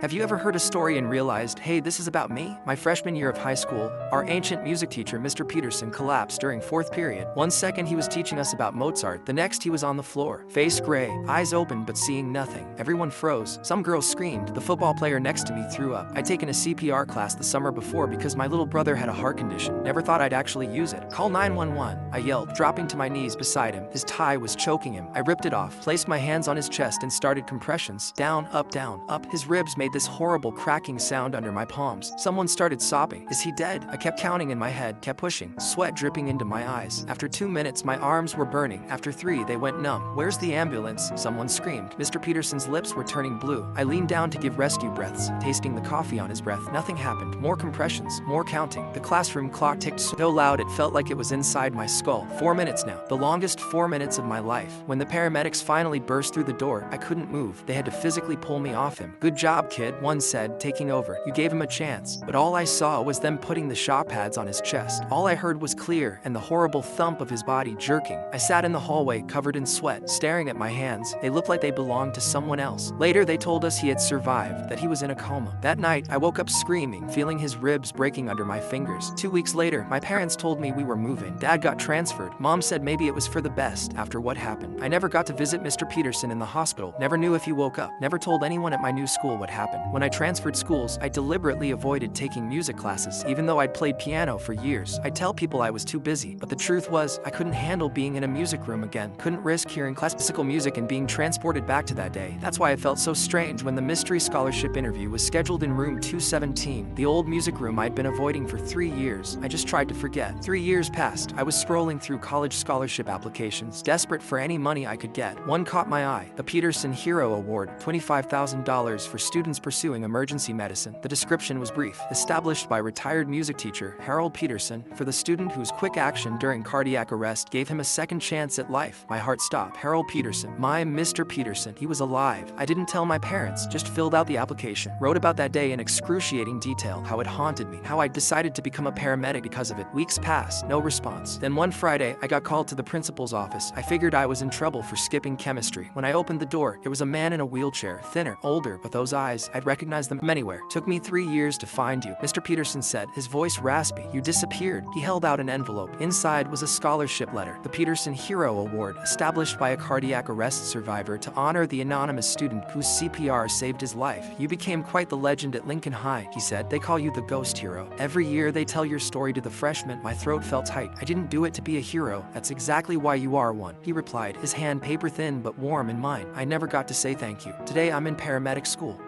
Have you ever heard a story and realized, hey, this is about me? My freshman year of high school, our ancient music teacher, Mr. Peterson, collapsed during fourth period. One second he was teaching us about Mozart, the next he was on the floor. Face gray, eyes open but seeing nothing. Everyone froze. Some girls screamed. The football player next to me threw up. I'd taken a CPR class the summer before because my little brother had a heart condition. Never thought I'd actually use it. Call 911, I yelled, dropping to my knees beside him. His tie was choking him. I ripped it off, placed my hands on his chest and started compressions. Down, up, down, up. His ribs made this horrible cracking sound under my palms. Someone started sobbing. Is he dead? I kept counting in my head, kept pushing, sweat dripping into my eyes. After 2 minutes, my arms were burning. After 3, they went numb. Where's the ambulance? Someone screamed. Mr. Peterson's lips were turning blue. I leaned down to give rescue breaths, tasting the coffee on his breath. Nothing happened. More compressions, more counting. The classroom clock ticked so loud it felt like it was inside my skull. 4 minutes now. The longest 4 minutes of my life. When the paramedics finally burst through the door, I couldn't move. They had to physically pull me off him. Good job, kid, one said, taking over. You gave him a chance. But all I saw was them putting the shot pads on his chest. All I heard was clear and the horrible thump of his body jerking. I sat in the hallway covered in sweat, staring at my hands. They looked like they belonged to someone else. Later, they told us he had survived, that he was in a coma. That night, I woke up screaming, feeling his ribs breaking under my fingers. 2 weeks later, my parents told me we were moving. Dad got transferred. Mom said maybe it was for the best after what happened. I never got to visit Mr. Peterson in the hospital, never knew if he woke up, never told anyone at my new school what happened. When I transferred schools, I deliberately avoided taking music classes, even though I'd played piano for years. I'd tell people I was too busy, but the truth was, I couldn't handle being in a music room again, couldn't risk hearing classical music and being transported back to that day. That's why it felt so strange when the mystery scholarship interview was scheduled in room 217, the old music room I'd been avoiding for 3 years. I just tried to forget. 3 years passed. I was scrolling through college scholarship applications, desperate for any money I could get. One caught my eye, the Peterson Hero Award, $25,000 for students pursuing emergency medicine. The description was brief. Established by retired music teacher Harold Peterson for the student whose quick action during cardiac arrest gave him a second chance at life. My heart stopped. Harold Peterson, my Mr. Peterson, he was alive. I didn't tell my parents, just filled out the application. Wrote about that day in excruciating detail, how it haunted me, how I decided to become a paramedic because of it. Weeks passed, no response. Then one Friday, I got called to the principal's office. I figured I was in trouble for skipping chemistry. When I opened the door, there was a man in a wheelchair, thinner, older, but those eyes, I'd recognize them anywhere. Took me 3 years to find you, Mr. Peterson said, his voice raspy. You disappeared. He held out an envelope. Inside was a scholarship letter, the Peterson Hero Award, established by a cardiac arrest survivor to honor the anonymous student whose CPR saved his life. You became quite the legend at Lincoln High, he said. They call you the ghost hero. Every year they tell your story to the freshmen. My throat felt tight. I didn't do it to be a hero. That's exactly why you are one, he replied, his hand paper thin but warm in mine. I never got to say thank you. Today I'm in paramedic school.